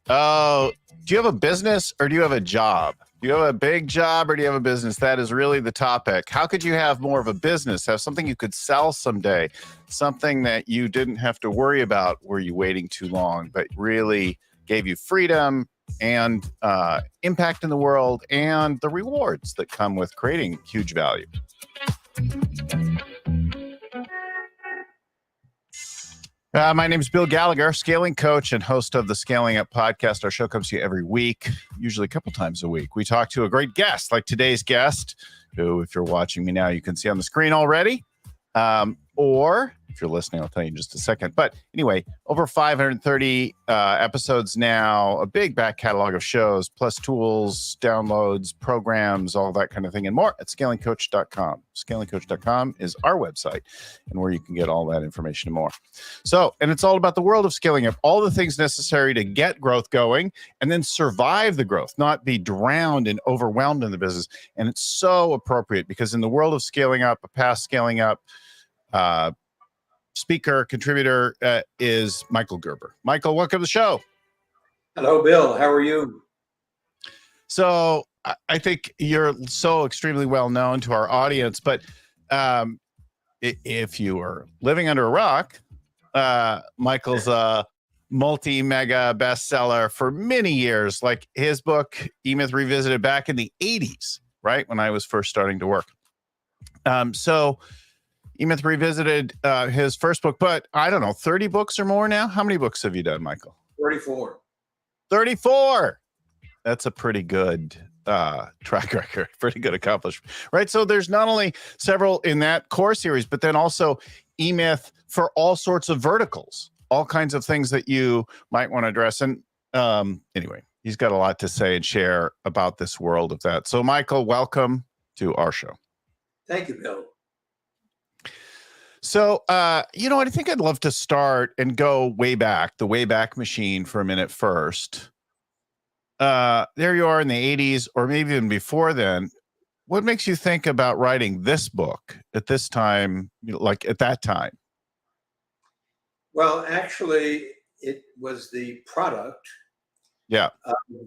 Oh, do you have a business or do you have a job? Do you have a big job or do you have a business? That is really the topic. How could you have more of a business, have something you could sell someday, something that you didn't have to worry about were you waiting too long, but really gave you freedom and impact in the world and the rewards that come with creating huge value? My name is Bill Gallagher, scaling coach and host of the Scaling Up podcast. Our show comes to you every week, usually a couple times a week. We talk to a great guest like today's guest, who, if you're watching me now, you can see on the screen already. Or if you're listening, I'll tell you in just a second. But anyway, over 530 episodes now, a big back catalog of shows, plus tools, downloads, programs, all that kind of thing, and more at scalingcoach.com. Scalingcoach.com is our website and where you can get all that information and more. So, and it's all about the world of scaling up, all the things necessary to get growth going and then survive the growth, not be drowned and overwhelmed in the business. And it's so appropriate because in the world of scaling up, a past scaling up, speaker, contributor is Michael Gerber. Michael, welcome to the show. Hello, Bill. How are you? So I think you're so extremely well known to our audience, but if you are living under a rock, Michael's a multi-mega bestseller for many years, like his book, E-Myth Revisited, back in the 80s, right? When I was first starting to work. So E-Myth Revisited, his first book, but I don't know, 30 books or more now? How many books have you done, Michael? 34. 34! That's a pretty good track record, pretty good accomplishment, right? So there's not only several in that core series, but then also E-Myth for all sorts of verticals, all kinds of things that you might want to address. And anyway, he's got a lot to say and share about this world of that. So Michael, welcome to our show. Thank you, Bill. So, you know what? I think I'd love to start and go way back, the Wayback Machine for a minute first. There you are in the 80s, or maybe even before then. What makes you think about writing this book at this time, like at that time? Well, actually, it was the product of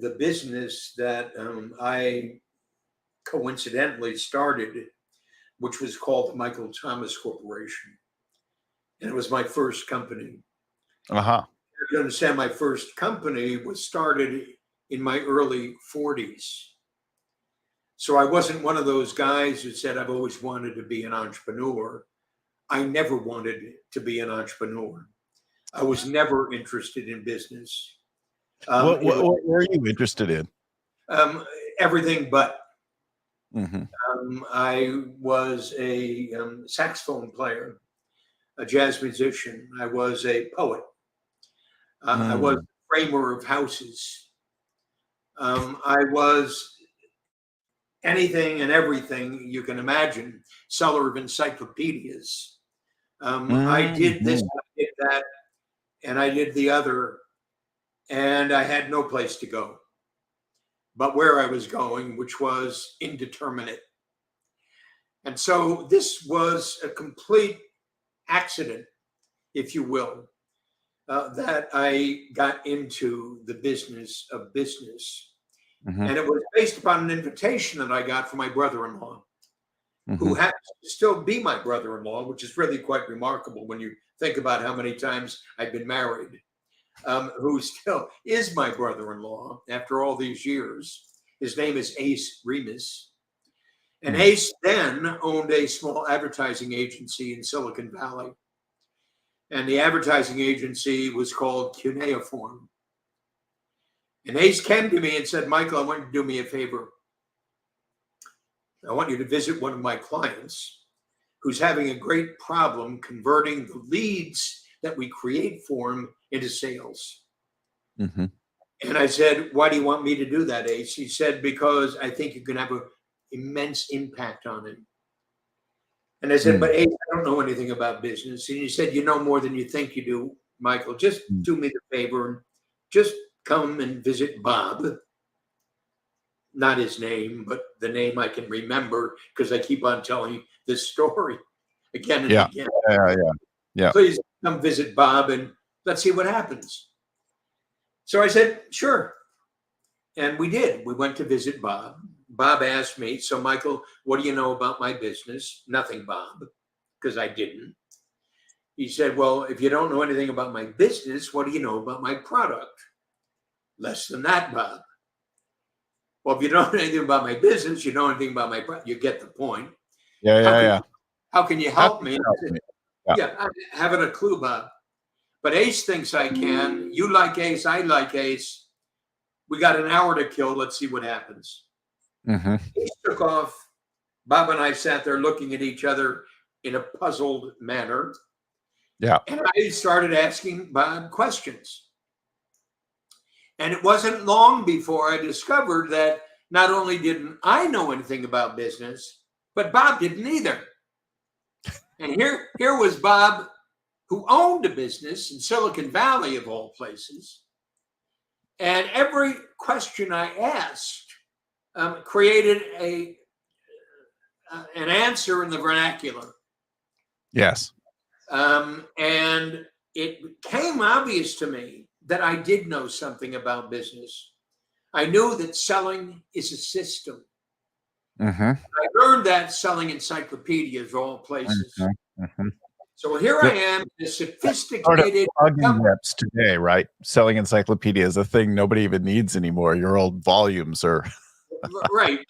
the business that I coincidentally started, which was called the Michael Thomas Corporation. And it was my first company. You understand, my first company was started in my early 40s. So I wasn't one of those guys who said, I've always wanted to be an entrepreneur. I never wanted to be an entrepreneur. I was never interested in business. What were you interested in? Everything but. Mm-hmm. I was a saxophone player, a jazz musician. I was a poet. I was a framer of houses. I was anything and everything you can imagine, seller of encyclopedias. I did this, I did that, and I did the other, and I had no place to go but where I was going, which was indeterminate. And so this was a complete accident, if you will, that I got into the business of business. Mm-hmm. And it was based upon an invitation that I got from my brother-in-law, who happens to still be my brother-in-law, which is really quite remarkable when you think about how many times I've been married. Who still is my brother-in-law after all these years. His name is Ace Remus. And Ace then owned a small advertising agency in Silicon Valley. And the advertising agency was called Cuneiform. And Ace came to me and said, Michael, I want you to do me a favor. I want you to visit one of my clients who's having a great problem converting the leads that we create for him into sales. Mm-hmm. And I said, why do you want me to do that, Ace? He said, because I think you can have an immense impact on him. And I said, but Ace, I don't know anything about business. And he said, you know more than you think you do, Michael. Just do me the favor and just come and visit Bob. Not his name, but the name I can remember because I keep on telling this story again and again. Yeah. Please come visit Bob and let's see what happens. So I said, sure. And we did. We went to visit Bob. Bob asked me, so Michael, what do you know about my business? Nothing, Bob, because I didn't. He said, well, if you don't know anything about my business, what do you know about my product? Less than that, Bob. Well, if you don't know anything about my business, you know anything about my product, you get the point. Yeah. How can you How help can me? you help me? Yeah. Yeah, I haven't a clue, Bob. But Ace thinks I can. You like Ace. I like Ace. We got an hour to kill. Let's see what happens. Mm-hmm. Ace took off. Bob and I sat there looking at each other in a puzzled manner. Yeah. And I started asking Bob questions. And it wasn't long before I discovered that not only didn't I know anything about business, but Bob didn't either. And here was Bob, who owned a business in Silicon Valley, of all places. And every question I asked created an answer in the vernacular. Yes. And it became obvious to me that I did know something about business. I knew that selling is a system. Mm-hmm. I learned that selling encyclopedias, of all places. Mm-hmm. Mm-hmm. So here I am, a sophisticated reps today, right? Selling encyclopedia is a thing nobody even needs anymore. Your old volumes are right.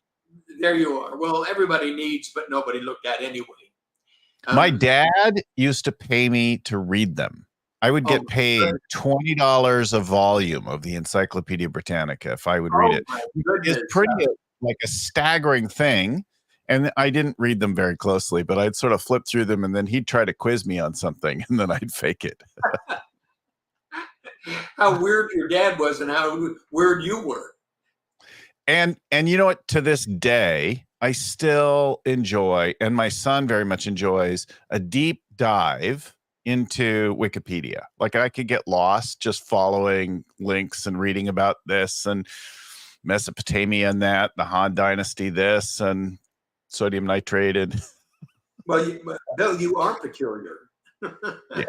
There you are. Well, everybody needs, but nobody looked at anyway. My dad used to pay me to read them. I would get paid $20 a volume of the Encyclopedia Britannica if I would read it. It's pretty like a staggering thing. And I didn't read them very closely, but I'd sort of flip through them and then he'd try to quiz me on something and then I'd fake it. How weird your dad was and how weird you were. And you know what? To this day, I still enjoy, and my son very much enjoys, a deep dive into Wikipedia. Like I could get lost just following links and reading about this and Mesopotamia and that, the Han Dynasty this, and sodium nitrate. And well, Bill, you are peculiar. Yeah.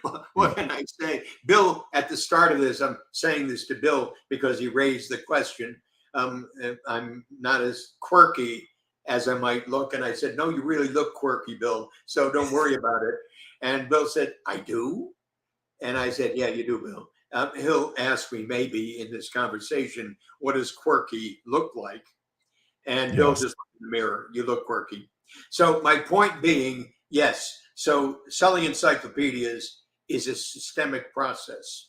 Well, what can I say? Bill, at the start of this, I'm saying this to Bill because he raised the question. I'm not as quirky as I might look. And I said, no, you really look quirky, Bill. So don't worry about it. And Bill said, I do. And I said, yeah, you do, Bill. He'll ask me maybe in this conversation, what does quirky look like? And Bill just looked in the mirror. You look quirky. So my point being, yes. So selling encyclopedias is a systemic process.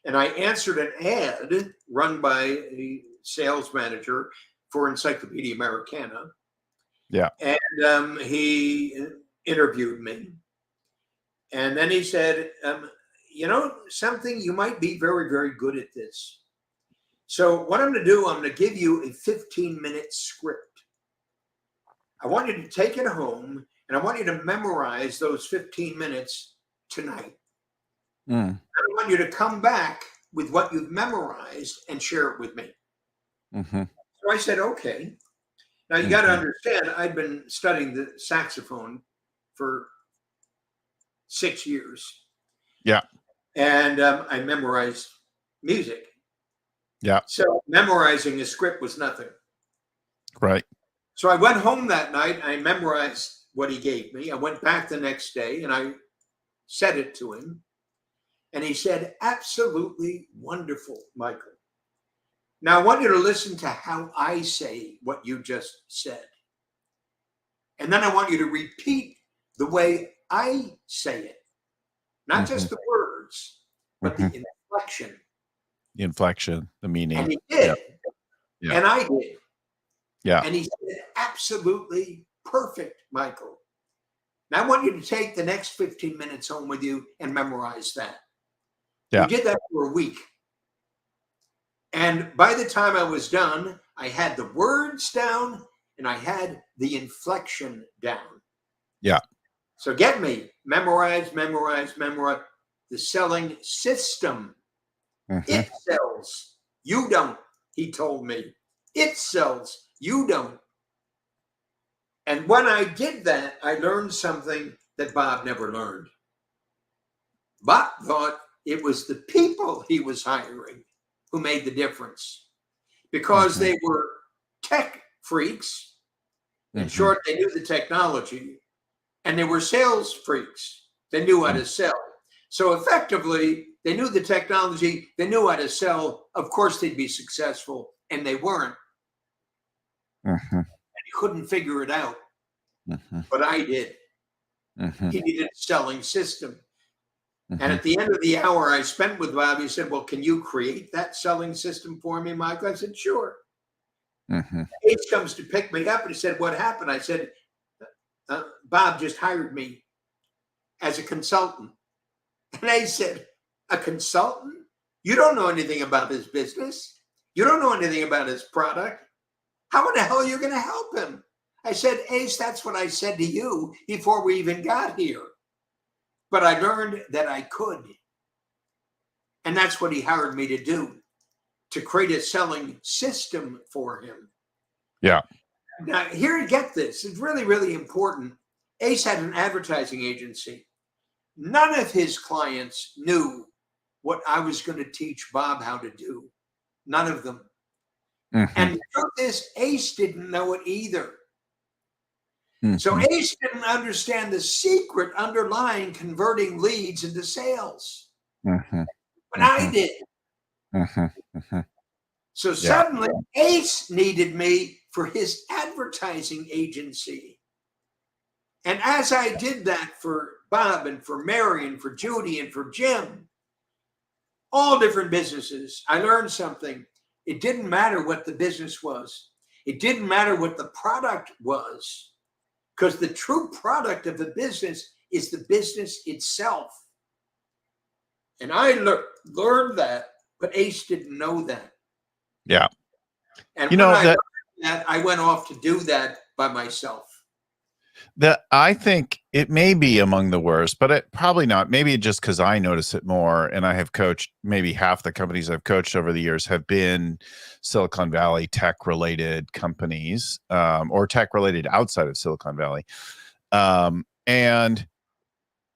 And I answered an ad run by a sales manager for Encyclopedia Americana. Yeah. And he interviewed me. And then he said, you know, something, you might be very, very good at this. So what I'm going to do, I'm going to give you a 15-minute script. I want you to take it home and I want you to memorize those 15 minutes tonight. I want you to come back with what you've memorized and share it with me. Mm-hmm. So I said, okay. Now you got to understand, I'd been studying the saxophone for 6 years. Yeah. And I memorized music. Yeah. So memorizing a script was nothing. Right. So I went home that night. I memorized what he gave me. I went back the next day and I said it to him. And he said, absolutely wonderful, Michael. Now I want you to listen to how I say what you just said. And then I want you to repeat the way I say it. Not just the words, but the inflection. The inflection, the meaning. And he did. Yeah. And I did. Yeah. And he said, absolutely perfect, Michael. Now I want you to take the next 15 minutes home with you and memorize that. Yeah. We did that for a week. And by the time I was done, I had the words down and I had the inflection down. Yeah. So get me, memorize. The selling system. It sells. You don't, he told me. It sells. You don't. And when I did that, I learned something that Bob never learned. Bob thought It was the people he was hiring who made the difference, because they were tech freaks. In short, they knew the technology, and they were sales freaks. They knew how to sell. So effectively, they knew the technology, they knew how to sell. Of course, they'd be successful, and they weren't. And he couldn't figure it out, but I did. He needed a selling system. And at the end of the hour I spent with Bob, he said, well, can you create that selling system for me, Michael? I said, sure. Ace comes to pick me up and he said, what happened? I said, Bob just hired me as a consultant. And Ace said, a consultant? You don't know anything about his business. You don't know anything about his product. How in the hell are you going to help him? I said, Ace, that's what I said to you before we even got here. But I learned that I could. And that's what he hired me to do, to create a selling system for him. Yeah. Now, here, get this. It's really, really important. Ace had an advertising agency. None of his clients knew what I was going to teach Bob how to do. None of them. And the truth is, Ace didn't know it either. So Ace didn't understand the secret underlying converting leads into sales. But I did. So suddenly Ace needed me for his advertising agency. And as I did that for Bob and for Mary and for Judy and for Jim, all different businesses, I learned something. It didn't matter what the business was. It didn't matter what the product was. Because the true product of the business is the business itself. And I learned that, but Ace didn't know that. Yeah. And when I learned that, I went off to do that by myself. I think it may be among the worst, but it probably not. Maybe just because I notice it more, and I have coached, maybe half the companies I've coached over the years have been Silicon Valley tech-related companies, or tech-related outside of Silicon Valley. And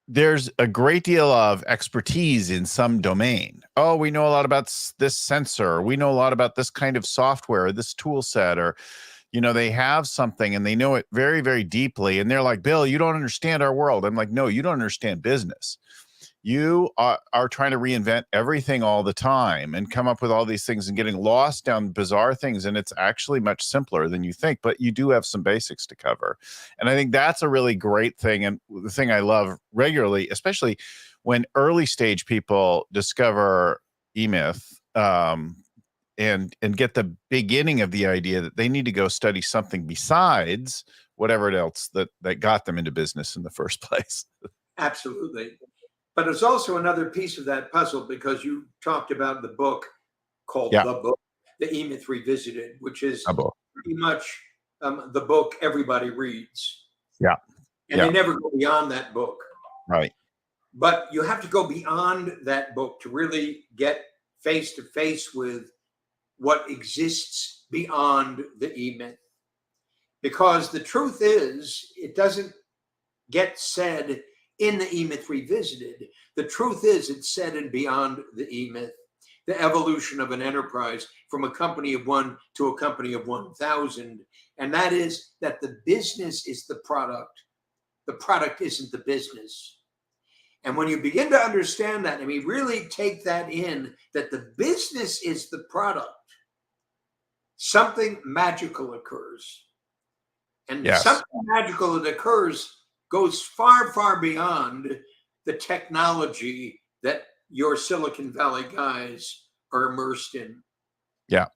there's a great deal of expertise in some domain. Oh, we know a lot about this sensor. We know a lot about this kind of software, this tool set, or they have something and they know it very, very deeply. And they're like, Bill, you don't understand our world. I'm like, no, you don't understand business. You are trying to reinvent everything all the time and come up with all these things and getting lost down bizarre things. And it's actually much simpler than you think, but you do have some basics to cover. And I think that's a really great thing. And the thing I love regularly, especially when early stage people discover eMyth, and get the beginning of the idea that they need to go study something besides whatever else that got them into business in the first place. Absolutely. But there's also another piece of that puzzle, because you talked about the book called The Book, The eMyth Revisited, which is pretty much the book everybody reads. Yeah. And they never go beyond that book. Right. But you have to go beyond that book to really get face to face with what exists beyond the eMyth. Because the truth is, it doesn't get said in the eMyth Revisited. The truth is, it's said in Beyond the eMyth, the evolution of an enterprise from a company of one to a company of 1,000. And that is that the business is the product. The product isn't the business. And when you begin to understand that, and we really take that in, that the business is the product, something magical occurs. And something magical that occurs goes far, far beyond the technology that your Silicon Valley guys are immersed in. Yeah.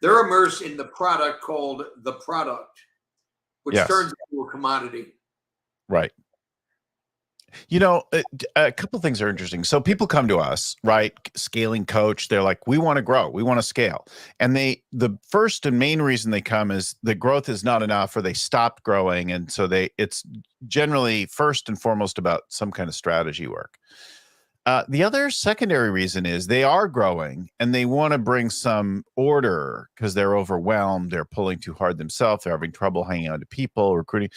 They're immersed in the product called the product, which turns into a commodity. Right. A couple of things are interesting. So people come to us, right? Scaling coach. They're like, we want to grow. We want to scale. And the first and main reason they come is the growth is not enough, or they stopped growing. And so it's generally first and foremost about some kind of strategy work. The other secondary reason is they are growing and they want to bring some order because they're overwhelmed. They're pulling too hard themselves. They're having trouble hanging on to people, recruiting.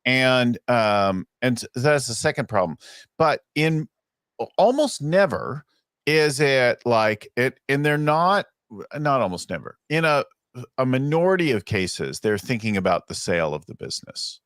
And that's the second problem. But in almost never is it like it, and they're not almost never, in a minority of cases, they're thinking about the sale of the business.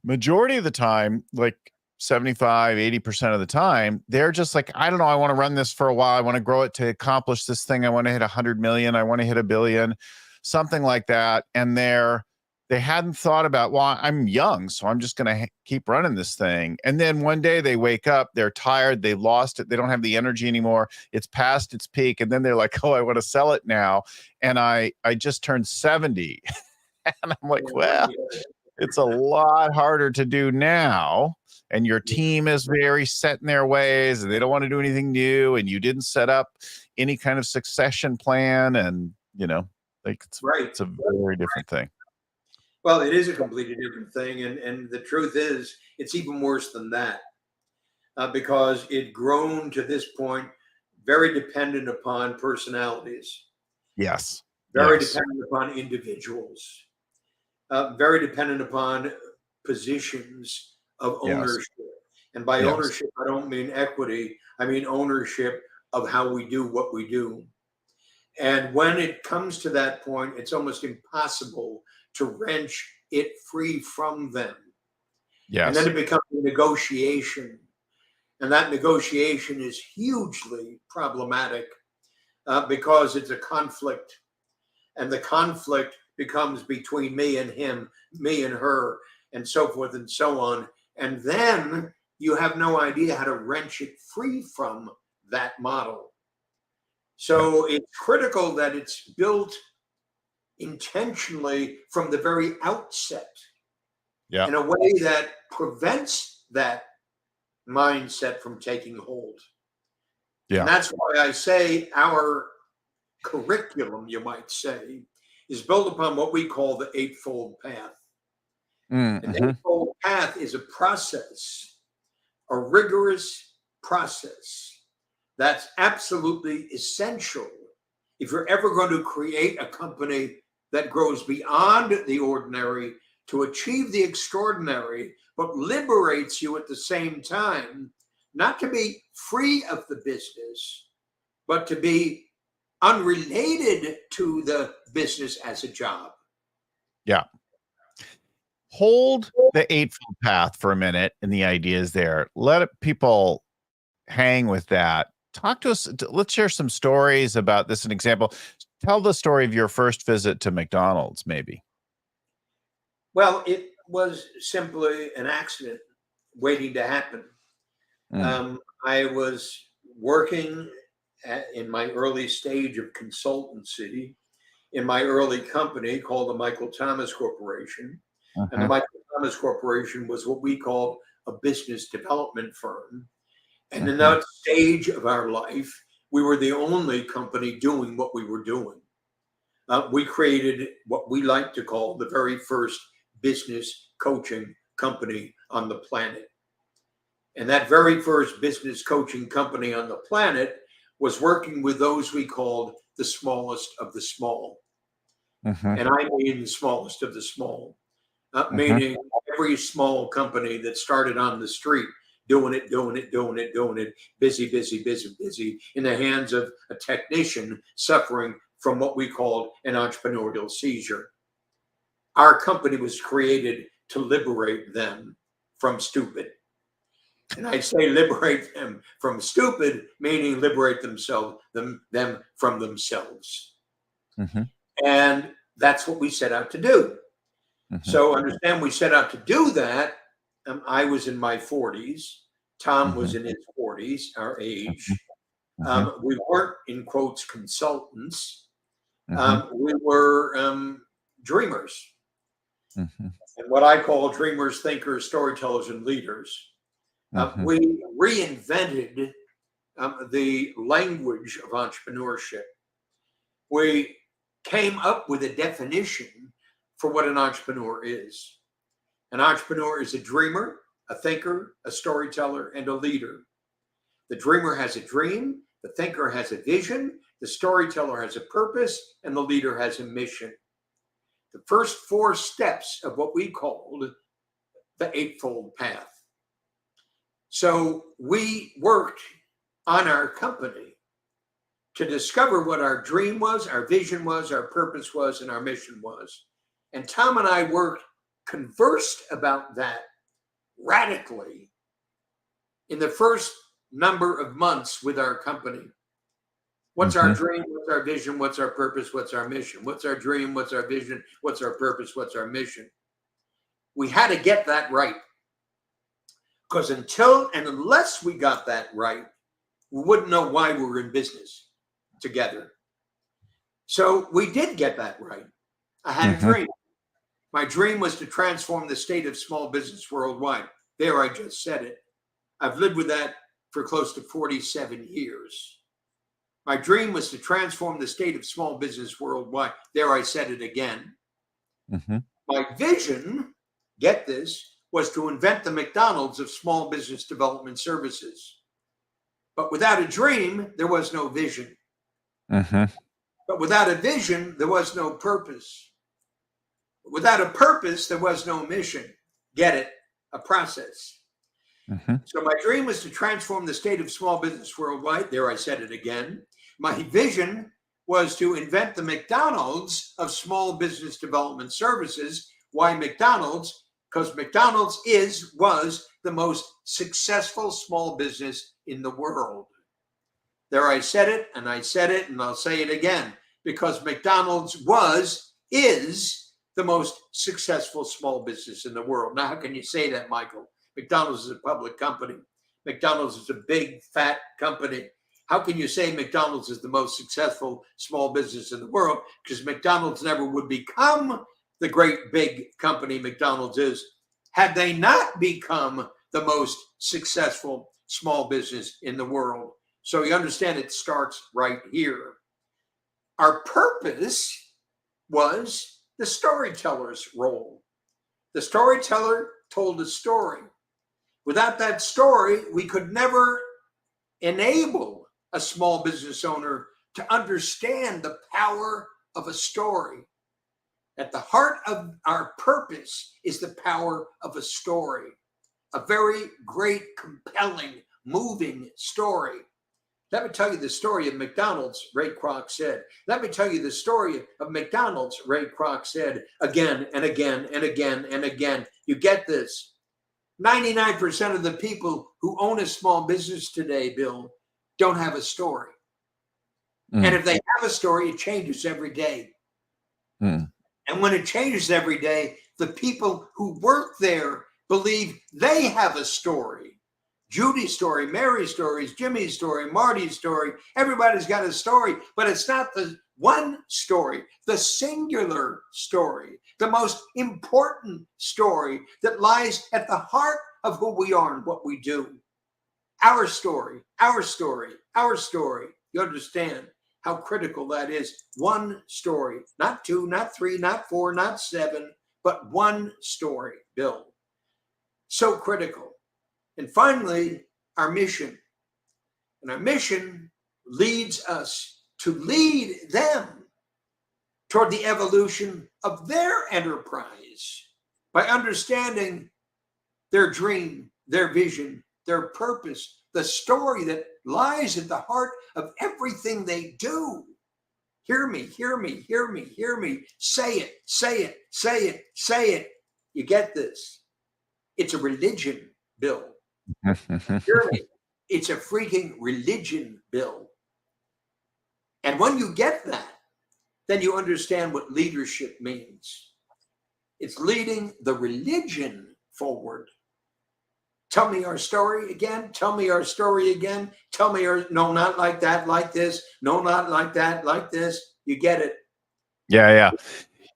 Majority of the time, like 75-80% of the time, they're just like, I don't know, I want to run this for a while. I want to grow it to accomplish this thing. I want to hit 100 million. I want to hit 1 billion, something like that. And they hadn't thought about, well, I'm young, so I'm just going to keep running this thing. And then one day they wake up, they're tired, they lost it, they don't have the energy anymore. It's past its peak. And then they're like, oh, I want to sell it now. And I just turned 70. And I'm like, well, it's a lot harder to do now. And your team is very set in their ways and they don't want to do anything new. And you didn't set up any kind of succession plan. And, like it's a very different thing. Well, it is a completely different thing. And the truth is, it's even worse than that because it grown to this point very dependent upon personalities. Yes. Very dependent upon individuals. Very dependent upon positions of ownership. And by ownership, I don't mean equity. I mean ownership of how we do what we do. And when it comes to that point, it's almost impossible to wrench it free from them. Yes. And then it becomes a negotiation. And that negotiation is hugely problematic because it's a conflict. And the conflict becomes between me and him, me and her, and so forth and so on. And then you have no idea how to wrench it free from that model. So it's critical that it's built intentionally from the very outset in a way that prevents that mindset from taking hold. And that's why I say our curriculum, you might say, is built upon what we call the Eightfold Path. Mm-hmm. An Eightfold Path is a process, a rigorous process that's absolutely essential if you're ever going to create a company that grows beyond the ordinary to achieve the extraordinary, but liberates you at the same time, not to be free of the business, but to be unrelated to the business as a job. Yeah. Hold the Eightfold Path for a minute and the ideas there. Let people hang with that. Talk to us. Let's share some stories about this. An example. Tell the story of your first visit to McDonald's, maybe. Well, it was simply an accident waiting to happen. I was working in my early stage of consultancy in my early company called the Michael Thomas Corporation. And the Michael Thomas Corporation was what we called a business development firm. And in that stage of our life, we were the only company doing what we were doing. We created what we like to call the very first business coaching company on the planet. And that very first business coaching company on the planet was working with those we called the smallest of the small. And I mean the smallest of the small, meaning every small company that started on the street, doing it, busy, in the hands of a technician suffering from what we called an entrepreneurial seizure. Our company was created to liberate them from stupid. And I say liberate them from stupid, meaning liberate them from themselves. And that's what we set out to do. So understand, we set out to do that. I was in my 40s. Tom was in his 40s, our age. We weren't, in quotes, consultants. We were dreamers. And what I call dreamers, thinkers, storytellers, and leaders. We reinvented the language of entrepreneurship. We came up with a definition for what an entrepreneur is. An entrepreneur is a dreamer, a thinker, a storyteller, and a leader. The dreamer has a dream, the thinker has a vision, the storyteller has a purpose, and the leader has a mission. The first 4 steps of what we called the Eightfold Path. So we worked on our company to discover what our dream was, our vision was, our purpose was, and our mission was. And Tom and I conversed about that radically in the first number of months with our company. What's our dream? What's our vision? What's our purpose? What's our mission? What's our dream? What's our vision? What's our purpose? What's our mission? We had to get that right. Because until and unless we got that right, we wouldn't know why we were in business together. So we did get that right. I had a dream. My dream was to transform the state of small business worldwide. There, I just said it. I've lived with that for close to 47 years. My dream was to transform the state of small business worldwide. There, I said it again. My vision, get this, was to invent the McDonald's of small business development services. But without a dream, there was no vision. But without a vision, there was no purpose. Without a purpose, there was no mission. Get it? A process. So my dream was to transform the state of small business worldwide. There, I said it again. My vision was to invent the McDonald's of small business development services. Why McDonald's? Because McDonald's was the most successful small business in the world. There, I said it, and I said it, and I'll say it again. Because McDonald's is the most successful small business in the world. Now, how can you say that, Michael? McDonald's is a public company. McDonald's is a big, fat company. How can you say McDonald's is the most successful small business in the world? Because McDonald's never would become the great big company McDonald's is had they not become the most successful small business in the world. So you understand it starts right here. Our purpose was the storyteller's role. The storyteller told a story. Without that story, we could never enable a small business owner to understand the power of a story. At the heart of our purpose is the power of a story, a very great, compelling, moving story. Let me tell you the story of McDonald's, Ray Kroc said. Let me tell you the story of McDonald's, Ray Kroc said, again and again and again and again. You get this? 99% of the people who own a small business today, Bill, don't have a story. And if they have a story, it changes every day. And when it changes every day, the people who work there believe they have a story. Judy's story, Mary's stories, Jimmy's story, Marty's story. Everybody's got a story, but it's not the one story, the singular story, the most important story that lies at the heart of who we are and what we do. Our story, our story, our story. You understand how critical that is. One story, not two, not three, not four, not seven, but one story, Bill. So critical. And finally, our mission. And our mission leads us to lead them toward the evolution of their enterprise by understanding their dream, their vision, their purpose, the story that lies at the heart of everything they do. Hear me, hear me, hear me, hear me. Say it, say it, say it, say it. You get this? It's a religion, Bill. Hear me. It's a freaking religion, Bill. And when you get that, then you understand what leadership means. It's leading the religion forward. Tell me our story again. Tell me our story again. Tell me no, not like that, like this. No, not like that, like this. You get it. Yeah.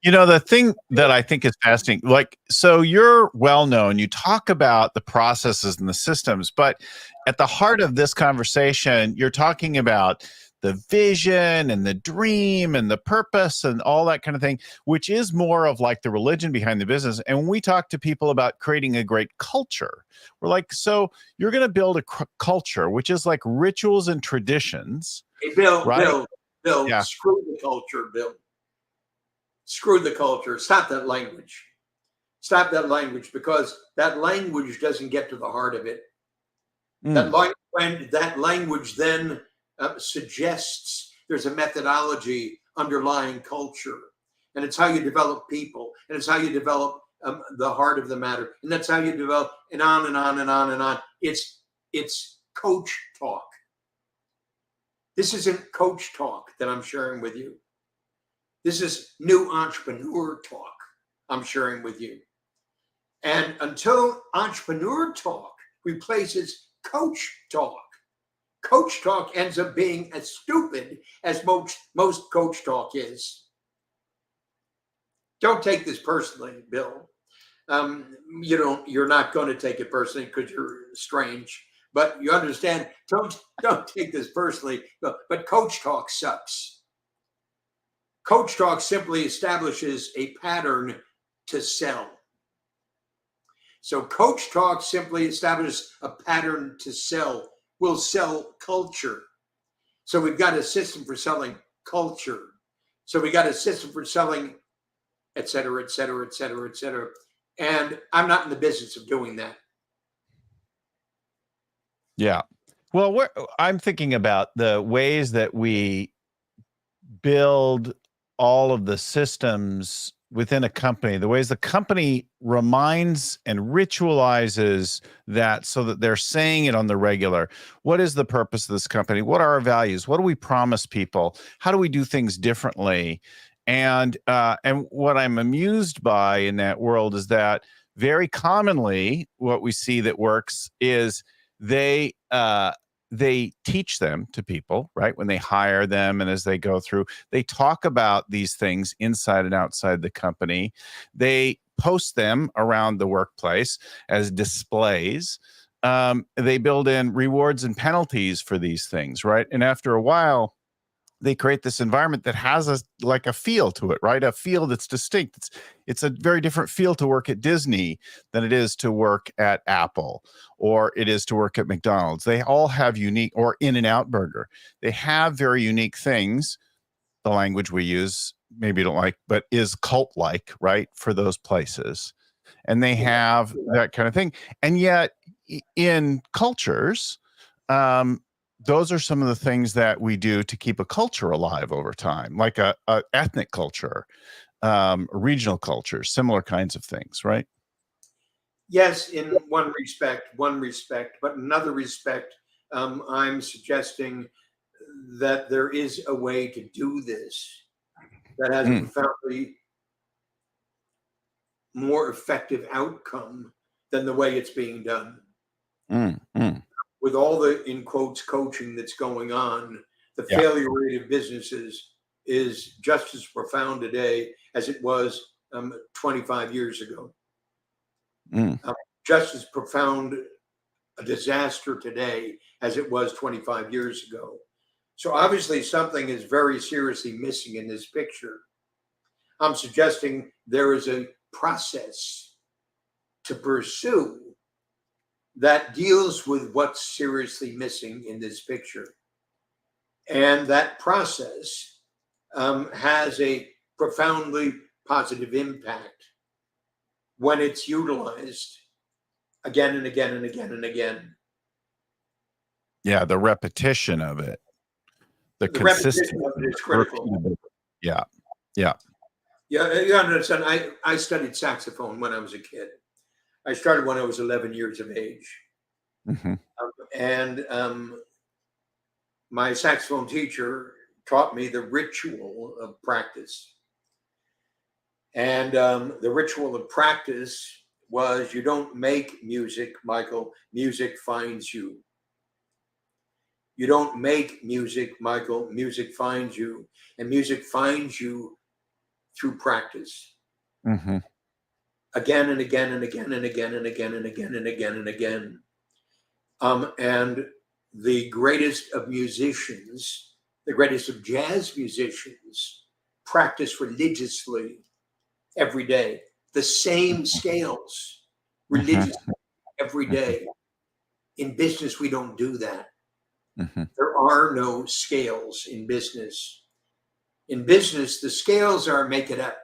You know, the thing that I think is fascinating, like, so you're well known, you talk about the processes and the systems, but at the heart of this conversation, you're talking about the vision and the dream and the purpose and all that kind of thing, which is more of like the religion behind the business. And when we talk to people about creating a great culture, we're like, so you're going to build a culture, which is like rituals and traditions. Hey, Bill, right? Bill, Yeah. Screw the culture, Bill. Screw the culture. Stop that language. Stop that language, because that language doesn't get to the heart of it. That language then suggests there's a methodology underlying culture, and it's how you develop people, and it's how you develop the heart of the matter, and that's how you develop, and on and on and on and on. It's coach talk. This isn't coach talk that I'm sharing with you. This is new entrepreneur talk I'm sharing with you. And until entrepreneur talk replaces coach talk ends up being as stupid as most coach talk is. Don't take this personally, Bill. You're not going to take it personally because you're strange. But you understand, don't take this personally. But coach talk sucks. Coach talk simply establishes a pattern to sell. So coach talk simply establishes a pattern to sell. We'll sell culture. So we've got a system for selling culture. So we got a system for selling, et cetera, et cetera, et cetera, et cetera. And I'm not in the business of doing that. Yeah. Well, I'm thinking about the ways that we build all of the systems within a company, the ways the company reminds and ritualizes that so that they're saying it on the regular. What is the purpose of this company? What are our values? What do we promise people? How do we do things differently? And what I'm amused by in that world is that very commonly what we see that works is they teach them to people, right? When they hire them and as they go through, they talk about these things inside and outside the company. They post them around the workplace as displays. They build in rewards and penalties for these things, right? And after a while, they create this environment that has a feel to it, right? A feel that's distinct. It's a very different feel to work at Disney than it is to work at Apple or it is to work at McDonald's. They all have unique, or In-N-Out Burger. They have very unique things. The language we use, maybe you don't like, but is cult-like, right? For those places. And they have that kind of thing. And yet in cultures, those are some of the things that we do to keep a culture alive over time, like a ethnic culture, regional culture, similar kinds of things, right? Yes, in one respect, but in another respect, I'm suggesting that there is a way to do this that has a profoundly more effective outcome than the way it's being done. With all the, in quotes, coaching that's going on, the failure rate of businesses is just as profound today as it was 25 years ago. Just as profound a disaster today as it was 25 years ago. So obviously something is very seriously missing in this picture. I'm suggesting there is a process to pursue that deals with what's seriously missing in this picture. And that process has a profoundly positive impact when it's utilized again and again and again and again. Yeah, the repetition of it. The repetition of it is critical. Yeah. Yeah, you understand, I studied saxophone when I was a kid. I started when I was 11 years of age. And my saxophone teacher taught me the ritual of practice. And the ritual of practice was, you don't make music, Michael, music finds you. You don't make music, Michael, music finds you. And music finds you through practice. Again and again and again and again and again and again and again and again. And the greatest of musicians, the greatest of jazz musicians, practice religiously every day. The same scales, religiously every day. In business, we don't do that. There are no scales in business. In business, the scales are make it up.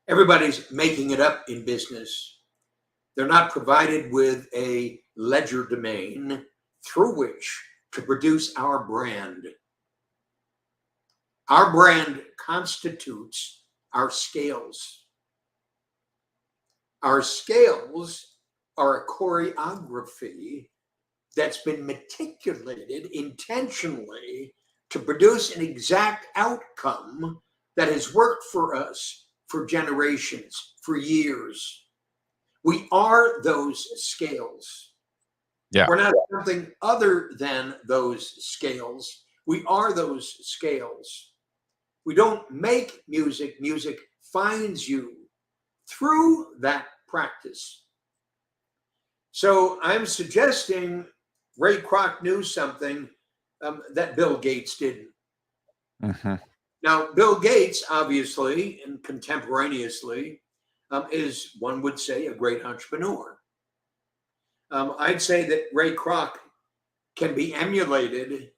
Everybody's making it up in business. They're not provided with a ledger domain through which to produce our brand. Our brand constitutes our scales. Our scales are a choreography that's been meticulated intentionally to produce an exact outcome that has worked for us for generations, for years. We are those scales. Yeah. We're not something other than those scales. We are those scales. We don't make music. Music finds you through that practice. So I'm suggesting Ray Kroc knew something that Bill Gates didn't. Mm-hmm. Now, Bill Gates, obviously, and contemporaneously, is, one would say, a great entrepreneur. I'd say that Ray Kroc can be emulated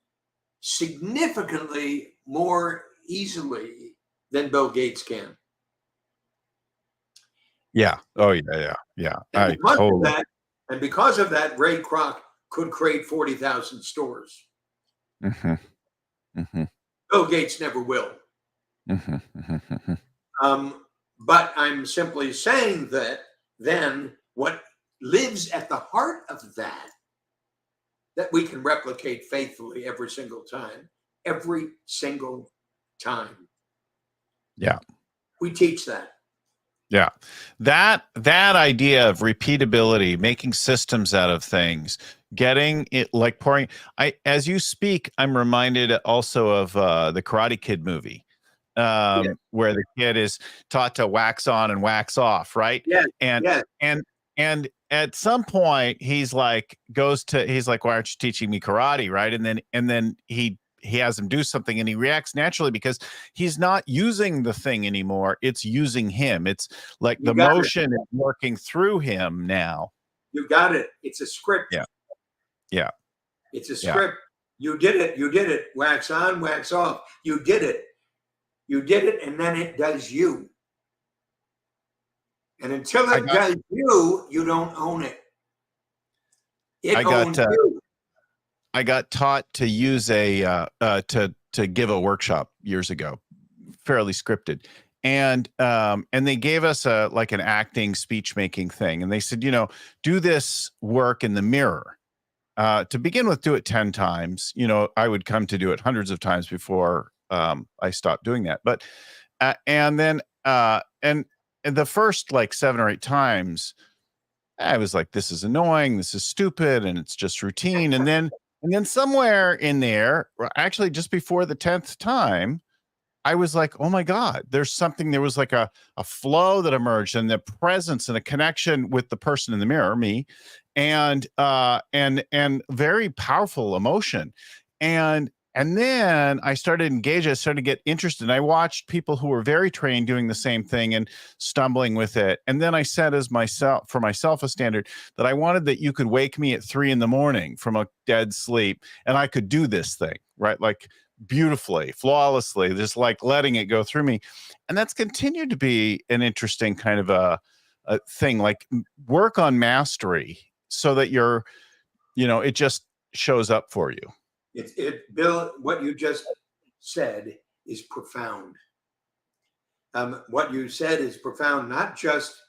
significantly more easily than Bill Gates can. Yeah. Oh, yeah. And because of that, Ray Kroc could create 40,000 stores. Mm-hmm. Mm-hmm. Bill Gates never will. Mm-hmm. Mm-hmm. But I'm simply saying that then what lives at the heart of that we can replicate faithfully every single time. Yeah. We teach that. Yeah. That idea of repeatability, making systems out of things, getting it like pouring. As you speak, I'm reminded also of the Karate Kid movie. Where the kid is taught to wax on and wax off, right? Yes. And at some point he's like, why aren't you teaching me karate, right? And then he has him do something and he reacts naturally because he's not using the thing anymore. It's using him. It's like the motion is working through him now. You got it. It's a script. Yeah. It's a script. You did it. Wax on, wax off. You did it. And then it does you. And until it does you, you don't own it. It owns you. I got taught to use to give a workshop years ago, fairly scripted. And they gave us an acting speech making thing. And they said, do this work in the mirror. To begin with, do it 10 times. I would come to do it hundreds of times before I stopped doing that. But and the first 7 or 8 times, I was like, this is annoying, this is stupid, and it's just routine. And then somewhere in there, actually just before the 10th time, I was like, oh my God, there was like a flow that emerged, and the presence and a connection with the person in the mirror, me, and very powerful emotion. And then I started engaging, I started to get interested. And I watched people who were very trained doing the same thing and stumbling with it. And then I set for myself a standard that I wanted that you could wake me at 3 a.m. from a dead sleep and I could do this thing, right? Like beautifully, flawlessly, just like letting it go through me. And that's continued to be an interesting kind of a thing, like work on mastery so that it just shows up for you. Bill, what you just said is profound. What you said is profound, not just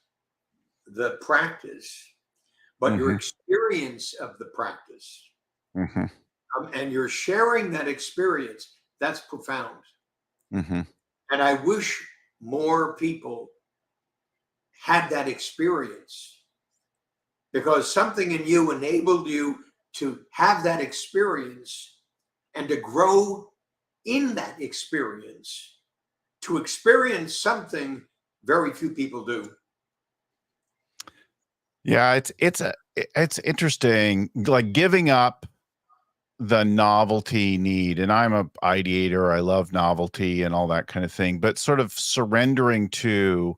the practice, but your experience of the practice. And you're sharing that experience. That's profound. And I wish more people had that experience, because something in you enabled you to have that experience and to grow in that experience, to experience something very few people do. Yeah, it's interesting, like giving up the novelty need. And I'm a ideator. I love novelty and all that kind of thing, but sort of surrendering to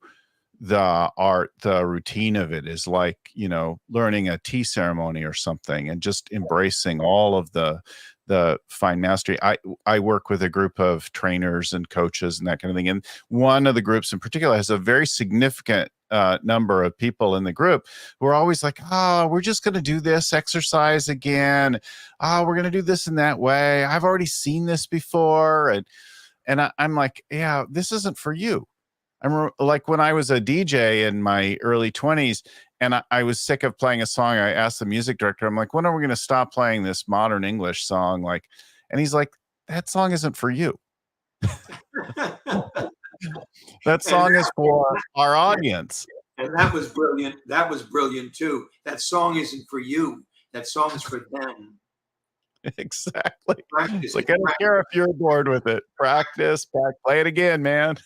the art, the routine of it is like, learning a tea ceremony or something, and just embracing all of the fine mastery. I work with a group of trainers and coaches and that kind of thing. And one of the groups in particular has a very significant number of people in the group who are always like, we're just going to do this exercise again. We're going to do this in that way. I've already seen this before. And I'm like, yeah, this isn't for you. Like when I was a DJ in my early 20s and I was sick of playing a song, I asked the music director, I'm like, when are we going to stop playing this modern English song? Like, and he's like, that song isn't for you. That song is for our audience. And that was brilliant. That was brilliant too. That song isn't for you. That song is for them. Exactly. Practice It's like, it, I don't care if you're bored with it. Practice, play it again, man.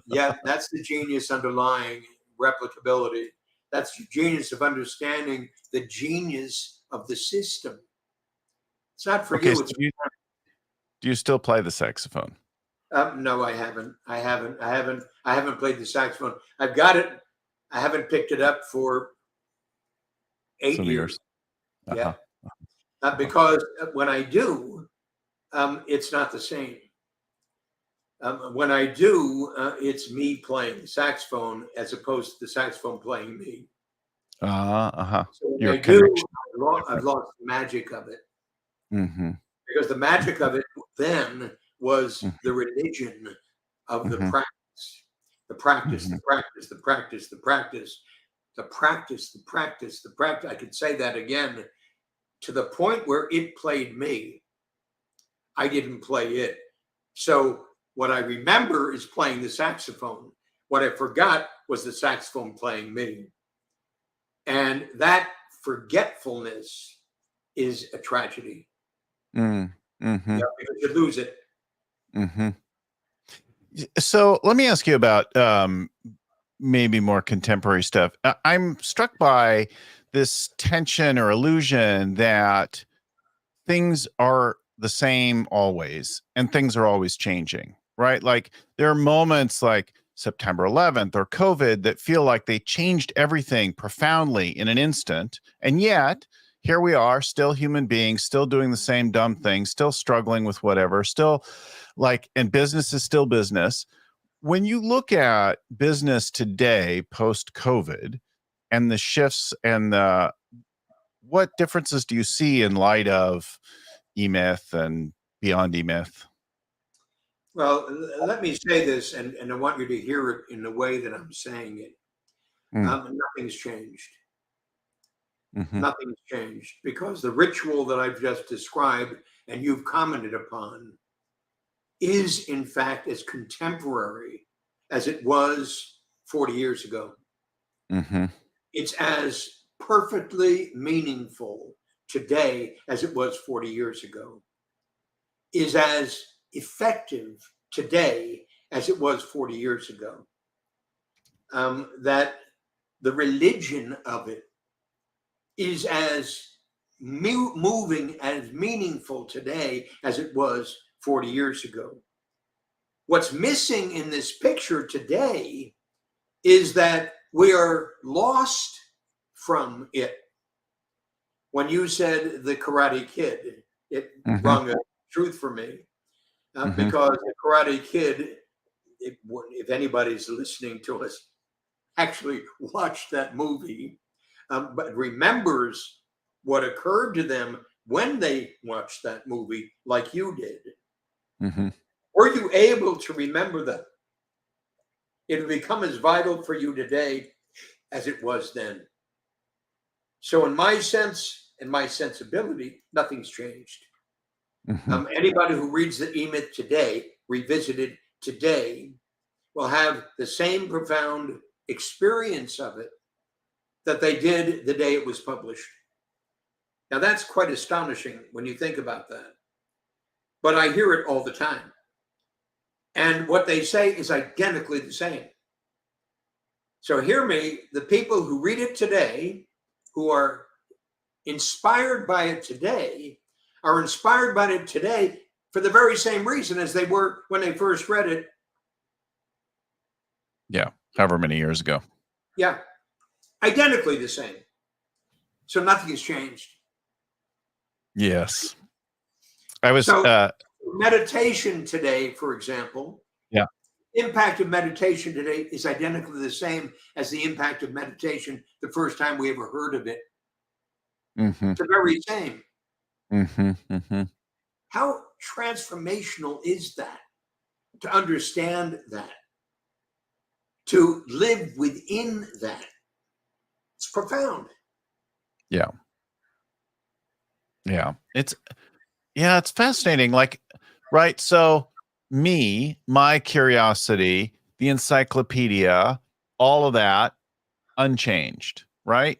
Yeah, that's the genius underlying replicability. That's the genius of understanding the genius of the system. It's not for Okay, you. so It's do you still play the saxophone? no, I haven't. I haven't played the saxophone. I've got it. I haven't picked it up for 8 Some years. years. Yeah, Uh-huh. because when I do, it's not the same. When I do, it's me playing the saxophone as opposed to the saxophone playing me. Uh-huh. So when Your I do, connection. I've lost the magic of it. Mm-hmm. Because the magic of it then was Mm-hmm. the religion of the Mm-hmm. practice, the practice, Mm-hmm. the practice, the practice, the practice, the practice, the practice, the practice. I could say that again to the point where it played me. I didn't play it. So what I remember is playing the saxophone. What I forgot was the saxophone playing me. And that forgetfulness is a tragedy. Mm-hmm. Yeah, because you lose it. Mm-hmm. So let me ask you about maybe more contemporary stuff. I'm struck by this tension or illusion that things are the same always and things are always changing, right? Like there are moments like September 11th or COVID that feel like they changed everything profoundly in an instant. And yet, here we are, still human beings, still doing the same dumb thing, still struggling with whatever, still like, and business is still business. When you look at business today, post COVID, and the shifts and the what differences do you see in light of E-Myth and beyond E-Myth? Well, let me say this, and I want you to hear it in the way that I'm saying it. Mm, Nothing's changed. mhm, Nothing's changed because the ritual that I've just described and you've commented upon is, in fact, as contemporary as it was 40 years ago. mhm, It's as perfectly meaningful today as it was 40 years ago, is as effective today as it was 40 years ago. That the religion of it is as moving, as meaningful today as it was 40 years ago. What's missing in this picture today is that we are lost from it. When you said the Karate Kid, it mhm, rung a truth for me mhm, because the Karate Kid, if anybody's listening to us, actually watched that movie, but remembers what occurred to them when they watched that movie, like you did. mhm, Were you able to remember that? It will become as vital for you today as it was then. So, in my sense and my sensibility, nothing's changed. mhm. Anybody who reads the E-Myth today, revisited today, will have the same profound experience of it that they did the day it was published. Now, that's quite astonishing when you think about that. But I hear it all the time. And what they say is identically the same. So, hear me, the people who read it today, who are inspired by it today, are inspired by it today for the very same reason as they were when they first read it. Yeah, however many years ago. Yeah, identically the same. So, nothing has changed. Yes. I was So, meditation today, for example, yeah. impact of meditation today is identically the same as the impact of meditation the first time we ever heard of it. Mhm, It's the very same. mhm, mhm. How transformational is that? to understand that, to live within that. It's profound. Yeah. Yeah. It's fascinating. Like, right. So my curiosity, the encyclopedia, all of that unchanged, right?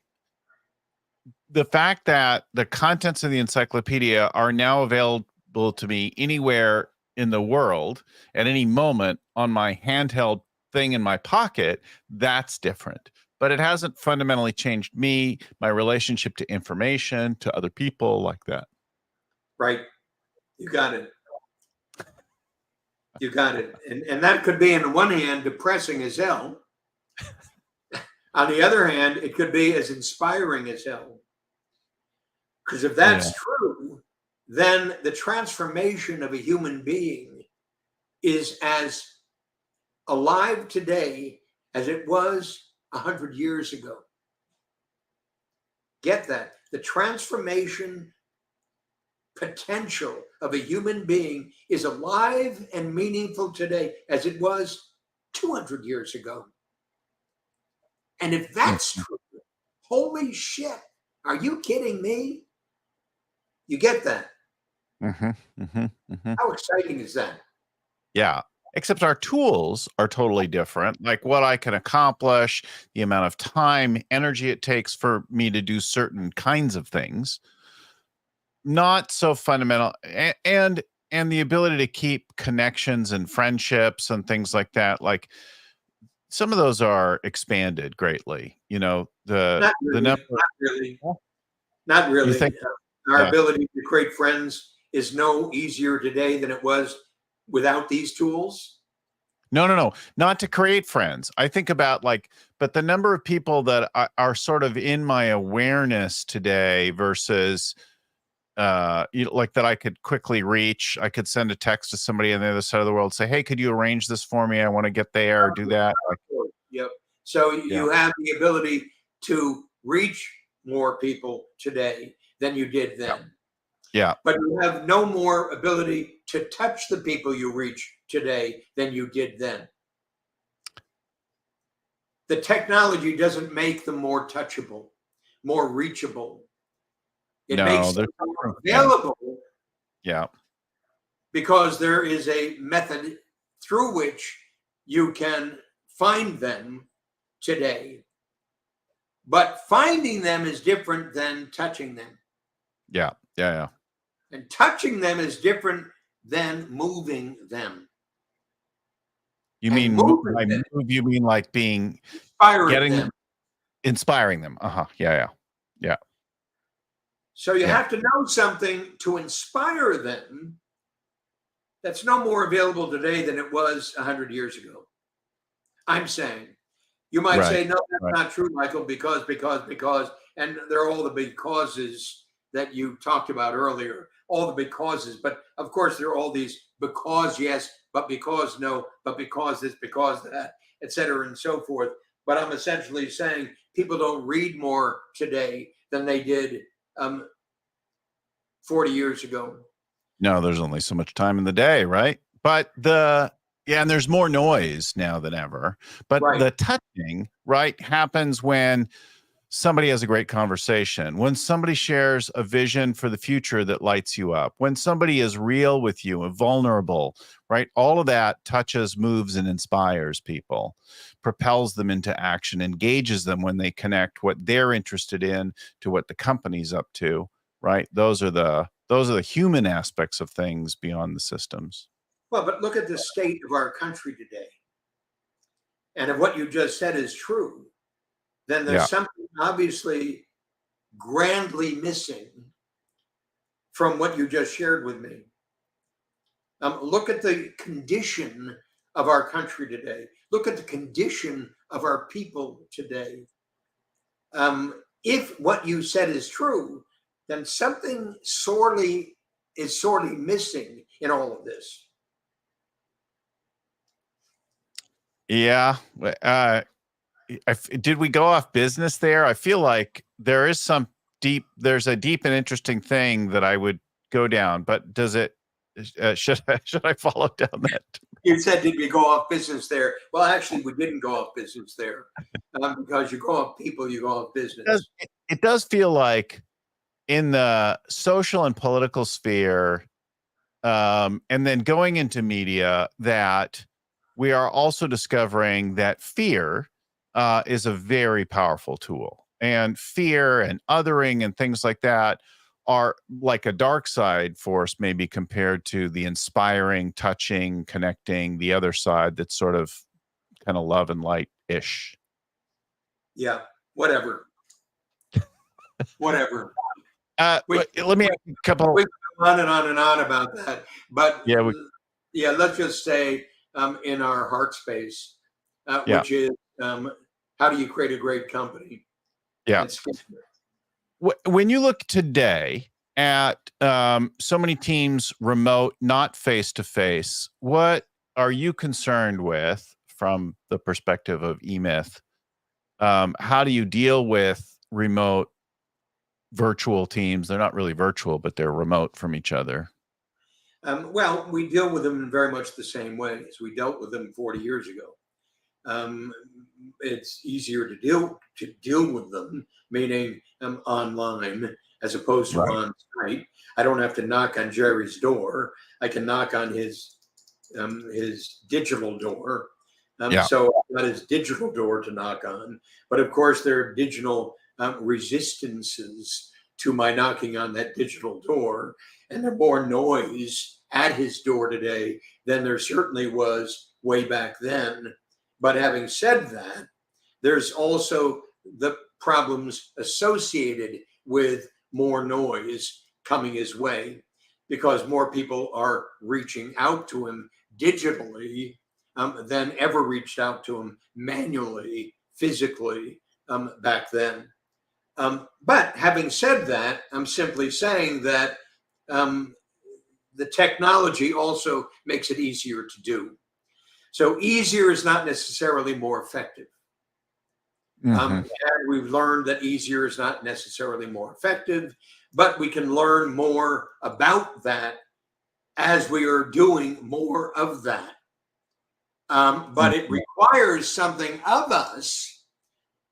The fact that the contents of the encyclopedia are now available to me anywhere in the world at any moment on my handheld thing in my pocket, that's different. But it hasn't fundamentally changed me, my relationship to information, to other people like that. Right. You got it. You got it. And that could be, on the one hand, depressing as hell. On the other hand, it could be as inspiring as hell. Because if that's true, then the transformation of a human being is as alive today as it was 100 years ago. Get that? The transformation potential of a human being is alive and meaningful today as it was 200 years ago. And if that's true, holy shit, are you kidding me? You get that? How exciting is that? Yeah. Except our tools are totally different. Like what I can accomplish, the amount of time, energy it takes for me to do certain kinds of things, not so fundamental. And the ability to keep connections and friendships and things like that. Like some of those are expanded greatly. The number. Not really. Not really. You think? Our ability to create friends is no easier today than it was without these tools. No, not to create friends. I think about but the number of people that are sort of in my awareness today versus, like that I could quickly reach. I could send a text to somebody on the other side of the world, say, "Hey, could you arrange this for me? I want to get there, do that." Yep. So you have the ability to reach more people today than you did then. Yeah. But you have no more ability to touch the people you reach today than you did then. The technology doesn't make them more touchable, more reachable. It makes them more available. Yeah. Because there is a method through which you can find them today. But finding them is different than touching them. Yeah. And touching them is different than moving them. You mean by move? You mean like being inspiring them? Yeah. So you have to know something to inspire them that's no more available today than it was 100 years ago. I'm saying. You might say, no, that's not true, Michael, because, and they're all the big causes that you talked about earlier, all the big causes. But of course, there are all these because yes, but because no, but because this, because that, et cetera, and so forth. But I'm essentially saying people don't read more today than they did 40 years ago. No, there's only so much time in the day, right? But and there's more noise now than ever. But the touching, happens when somebody has a great conversation, when somebody shares a vision for the future that lights you up, when somebody is real with you and vulnerable, right? All of that touches, moves, and inspires people, propels them into action, engages them when they connect what they're interested in to what the company's up to, right? Those are the human aspects of things beyond the systems. Well, but look at the state of our country today. And if what you just said is true, then there's something obviously grandly missing from what you just shared with me. Look at the condition of our country today. Look at the condition of our people today. If what you said is true, then something sorely missing in all of this. Yeah. Did we go off business there? I feel like there's a deep and interesting thing that I would go down, but does it should I follow down that? You said, did we go off business there? Well, actually, we didn't go off business there, because you go off people, you go off business. It does feel like in the social and political sphere, and then going into media, that we are also discovering that fear is a very powerful tool, and fear and othering and things like that are like a dark side force, maybe compared to the inspiring, touching, connecting, the other side that's sort of kind of love and light ish. Yeah, whatever. Whatever. Let me ask you a couple. We go on and on and on about that, but Yeah, let's just say, in our heart space, Yeah. which is, how do you create a great company? Yeah. When you look today at so many teams remote, not face to face, what are you concerned with from the perspective of eMyth? How do you deal with remote virtual teams? They're not really virtual, but they're remote from each other. Well, we deal with them in very much the same way as we dealt with them 40 years ago. It's easier to deal with them, meaning online as opposed to on site. I don't have to knock on Jerry's door. I can knock on his digital door. So I've got his digital door to knock on. But of course, there are digital resistances to my knocking on that digital door, and there's more noise at his door today than there certainly was way back then. But having said that, there's also the problems associated with more noise coming his way, because more people are reaching out to him digitally than ever reached out to him manually, physically, back then. But having said that, I'm simply saying that the technology also makes it easier to do. So easier is not necessarily more effective. And we've learned that easier is not necessarily more effective, but we can learn more about that as we are doing more of that. But it requires something of us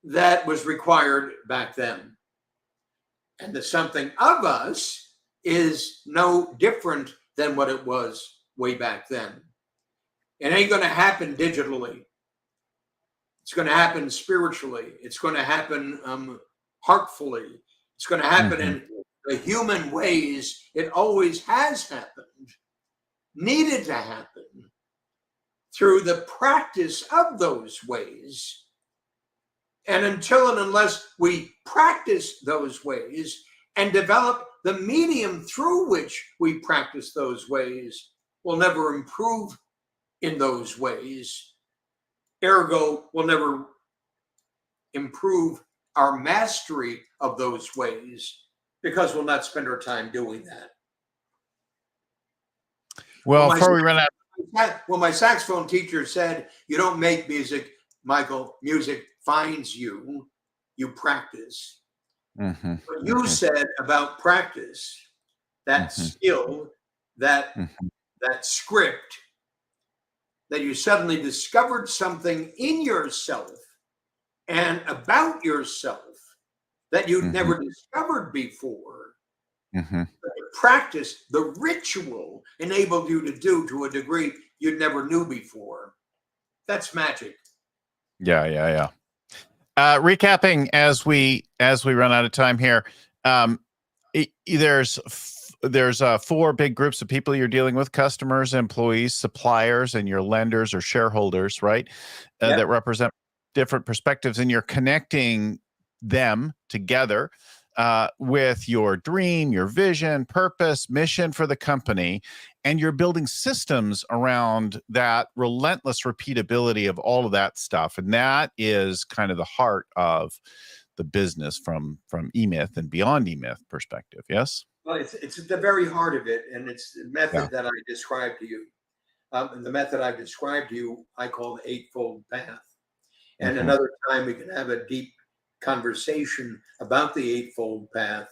that was required back then. And the something of us is no different than what it was way back then. It ain't going to happen digitally. It's going to happen spiritually. It's going to happen heartfully. It's going to happen in the human ways it always has happened, needed to happen, through the practice of those ways. And until and unless we practice those ways and develop the medium through which we practice those ways, we'll never improve in those ways. Ergo, we'll never improve our mastery of those ways, because we'll not spend our time doing that. Well, before we run out, well, my saxophone teacher said, you don't make music, Michael. Music finds you. You practice. What you said about practice, that skill, that script, that you suddenly discovered something in yourself and about yourself that you'd never discovered before. The practice, the ritual enabled you to do to a degree you never knew before. That's magic. Yeah. Recapping as we run out of time here, there's 4 big groups of people you're dealing with: customers, employees, suppliers, and your lenders or shareholders, right? That represent different perspectives, and you're connecting them together with your dream, your vision, purpose, mission for the company, and you're building systems around that relentless repeatability of all of that stuff. And that is kind of the heart of the business from eMyth and beyond eMyth perspective. Yes? Well, it's at the very heart of it, and it's the method that I described to you. And the method I've described to you, I call the Eightfold Path. And another time we can have a deep conversation about the Eightfold Path.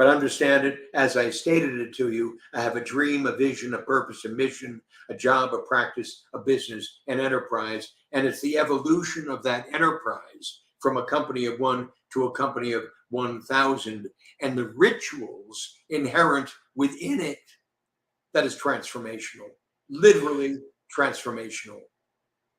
But understand it as I stated it to you. I have a dream, a vision, a purpose, a mission, a job, a practice, a business, an enterprise. And it's the evolution of that enterprise from a company of one to a company of 1,000, and the rituals inherent within it that is transformational, literally transformational.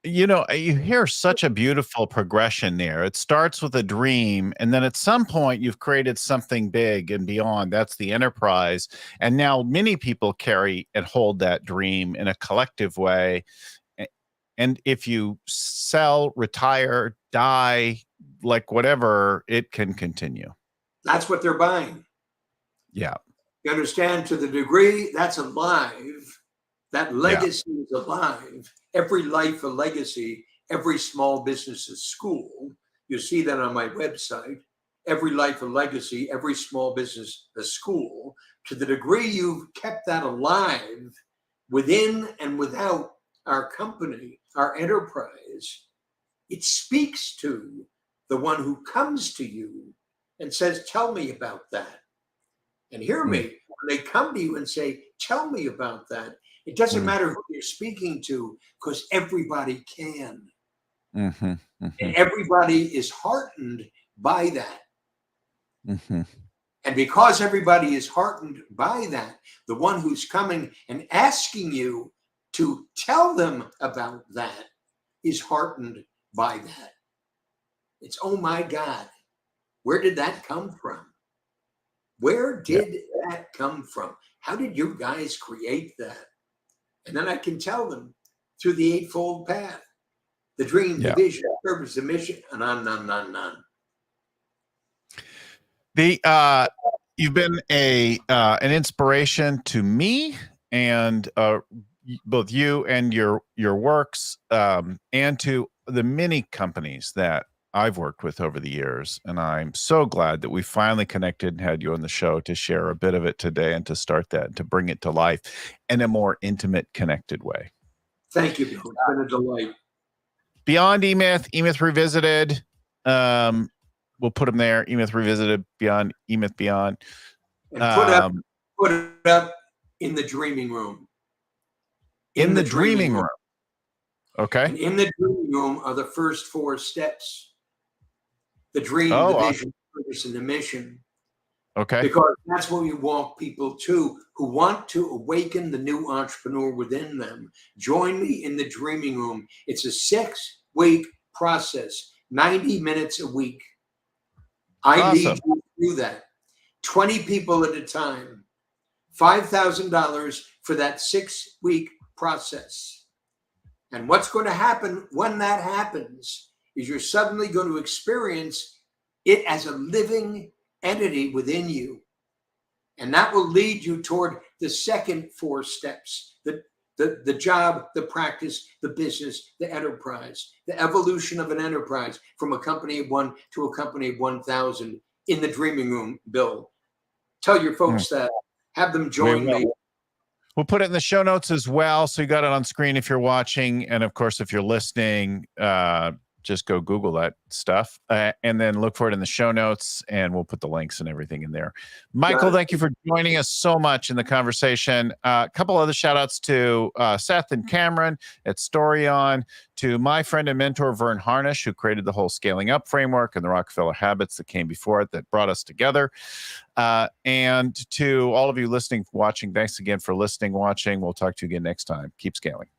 You know, you hear such a beautiful progression there. It starts with a dream, and then at some point you've created something big and beyond. That's the enterprise. And now many people carry and hold that dream in a collective way. And if you sell, retire, die, like whatever, it can continue. That's what they're buying. Yeah. You understand, to the degree that's alive, that legacy is alive. Every life a legacy, every small business a school. You see that on my website. Every life a legacy, every small business a school. To the degree you've kept that alive within and without our company, our enterprise, it speaks to the one who comes to you and says, tell me about that. And hear me, when they come to you and say, tell me about that, it doesn't matter who you're speaking to, because everybody can. And everybody is heartened by that. And because everybody is heartened by that, the one who's coming and asking you to tell them about that is heartened by that. It's, oh my God, where did that come from? Where did that come from? How did you guys create that? And then I can tell them through the Eightfold Path, the dream, the vision, the purpose, the mission, and on. You've been an inspiration to me, and both you and your works, and to the many companies that I've worked with over the years. And I'm so glad that we finally connected and had you on the show to share a bit of it today and to start that and to bring it to life in a more intimate, connected way. Thank you, Bill. It's been a delight. Beyond E-Myth, E-Myth Revisited. We'll put them there. E-Myth Revisited, Beyond, E-Myth Beyond. And put it up in the dreaming room. In the dreaming room. Okay. And in the dreaming room are the first 4 steps. The dream, the vision, the purpose, and the mission. Okay. Because that's where we walk people to who want to awaken the new entrepreneur within them. Join me in the dreaming room. It's a 6-week process, 90 minutes a week. I lead you through that. 20 people at a time. $5,000 for that 6-week process. And what's going to happen when that happens is you're suddenly going to experience it as a living entity within you. And that will lead you toward the second 4 steps, the job, the practice, the business, the enterprise, the evolution of an enterprise from a company of 1 to a company of 1,000 in the dreaming room. Bill, tell your folks that. Have them join me. We'll put it in the show notes as well. So you got it on screen if you're watching. And of course, if you're listening, just go Google that stuff and then look for it in the show notes, and we'll put the links and everything in there. Michael, thank you for joining us so much in the conversation. A couple other shout outs to Seth and Cameron at Storyon, to my friend and mentor, Vern Harnish, who created the whole Scaling Up framework and the Rockefeller habits that came before it that brought us together. And to all of you listening, watching, thanks again for listening, watching. We'll talk to you again next time. Keep scaling.